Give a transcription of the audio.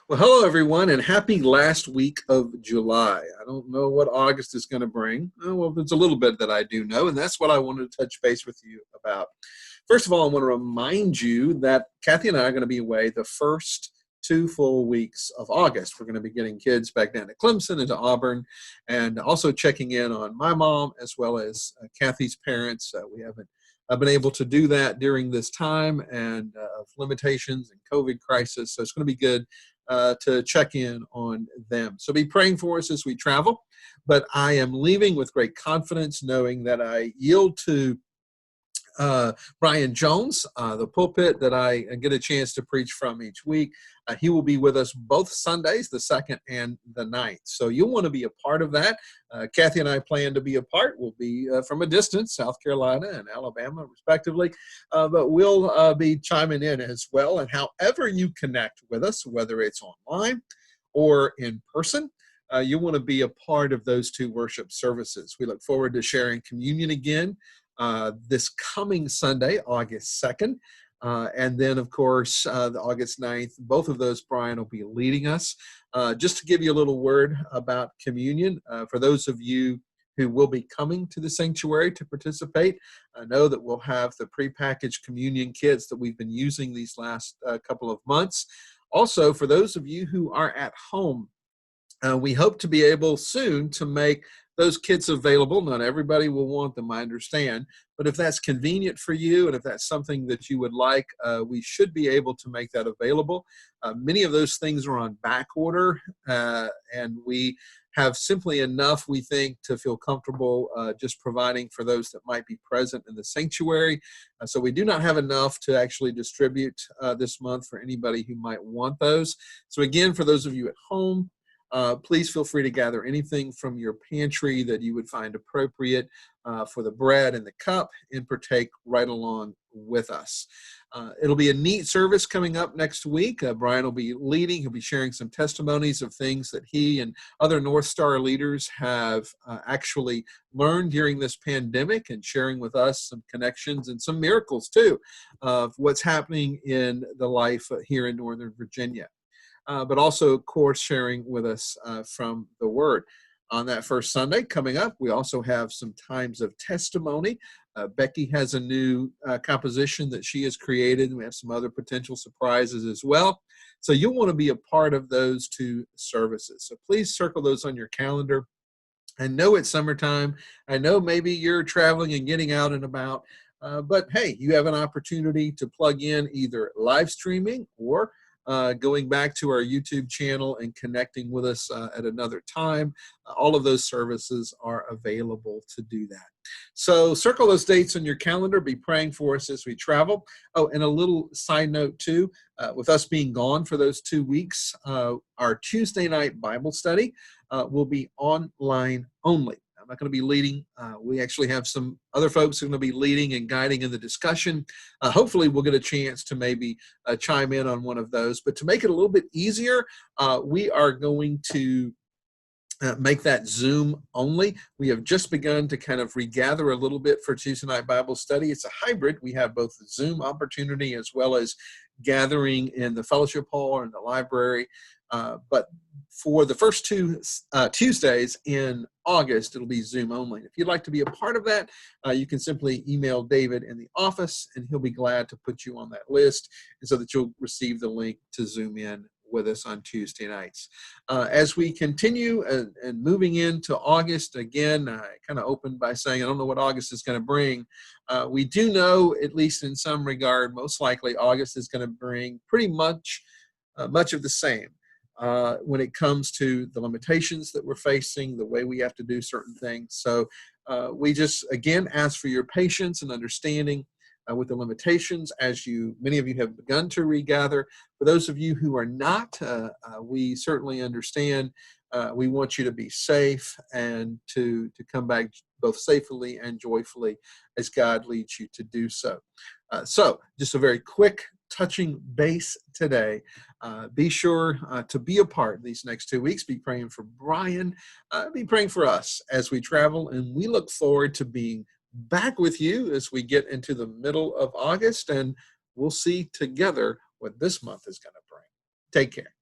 Well, hello, everyone, and happy last week of July. I don't know what August is going to bring. Well, there's a little bit that I do know, and that's what I wanted to touch base with you about. First of all, I want to remind you that Kathy and I are going to be away the first 2 full weeks of August. We're going to be getting kids back down to Clemson and to Auburn, and also checking in on my mom as well as Kathy's parents. We haven't I've been able to do that during this time and of limitations and COVID crisis. So it's going to be good to check in on them. So be praying for us as we travel. But I am leaving with great confidence, knowing that I yield to Brian Jones, the pulpit that I get a chance to preach from each week. He will be with us both Sundays, the 2nd and the 9th. So you'll want to be a part of that. Kathy and I plan to be a part. We'll be from a distance, South Carolina and Alabama, respectively. But we'll be chiming in as well. And however you connect with us, whether it's online or in person, you want to be a part of those two worship services. We look forward to sharing communion again this coming Sunday, August 2nd. And then, of course, the August 9th, both of those, Brian will be leading us. Just to give you a little word about communion, for those of you who will be coming to the sanctuary to participate, I know that we'll have the prepackaged communion kits that we've been using these last couple of months. Also, for those of you who are at home, we hope to be able soon to make those kits available. Not everybody will want them, I understand, but if that's convenient for you and if that's something that you would like, we should be able to make that available. Many of those things are on back order, and we have simply enough, we think, to feel comfortable just providing for those that might be present in the sanctuary. So we do not have enough to actually distribute this month for anybody who might want those. So again, for those of you at home, please feel free to gather anything from your pantry that you would find appropriate for the bread and the cup and partake right along with us. It'll be a neat service coming up next week. Brian will be leading. He'll be sharing some testimonies of things that he and other North Star leaders have actually learned during this pandemic and sharing with us some connections and some miracles, too, of what's happening in the life here in Northern Virginia. But also, of course, sharing with us from the Word. On that first Sunday coming up, we also have some times of testimony. Becky has a new composition that she has created. We have some other potential surprises as well. So you'll want to be a part of those two services. So please circle those on your calendar. I know it's summertime. I know maybe you're traveling and getting out and about. But hey, you have an opportunity to plug in either live streaming or going back to our YouTube channel and connecting with us at another time. All of those services are available to do that. So circle those dates on your calendar. Be praying for us as we travel. Oh, and a little side note too, with us being gone for those 2 weeks, our Tuesday night Bible study will be online only. I'm not going to be leading. We actually have some other folks who are going to be leading and guiding in the discussion. Hopefully, we'll get a chance to maybe chime in on one of those. But to make it a little bit easier, we are going to make that Zoom only. We have just begun to kind of regather a little bit for Tuesday night Bible study. It's a hybrid. We have both the Zoom opportunity as well as gathering in the fellowship hall or in the library. But for the first two Tuesdays in August, it'll be Zoom only. If you'd like to be a part of that, you can simply email David in the office, and he'll be glad to put you on that list and so that you'll receive the link to Zoom in with us on Tuesday nights. As we continue and moving into August, again, I kind of opened by saying I don't know what August is going to bring. We do know, at least in some regard, most likely August is going to bring pretty much of the same. When it comes to the limitations that we're facing, the way we have to do certain things. So we just, again, ask for your patience and understanding with the limitations as many of you have begun to regather. For those of you who are not, we certainly understand. We want you to be safe and to come back both safely and joyfully as God leads you to do so. So just a very quick touching base today. Be sure to be a part these next 2 weeks. Be praying for Brian. Be praying for us as we travel. And we look forward to being back with you as we get into the middle of August. And we'll see together what this month is going to bring. Take care.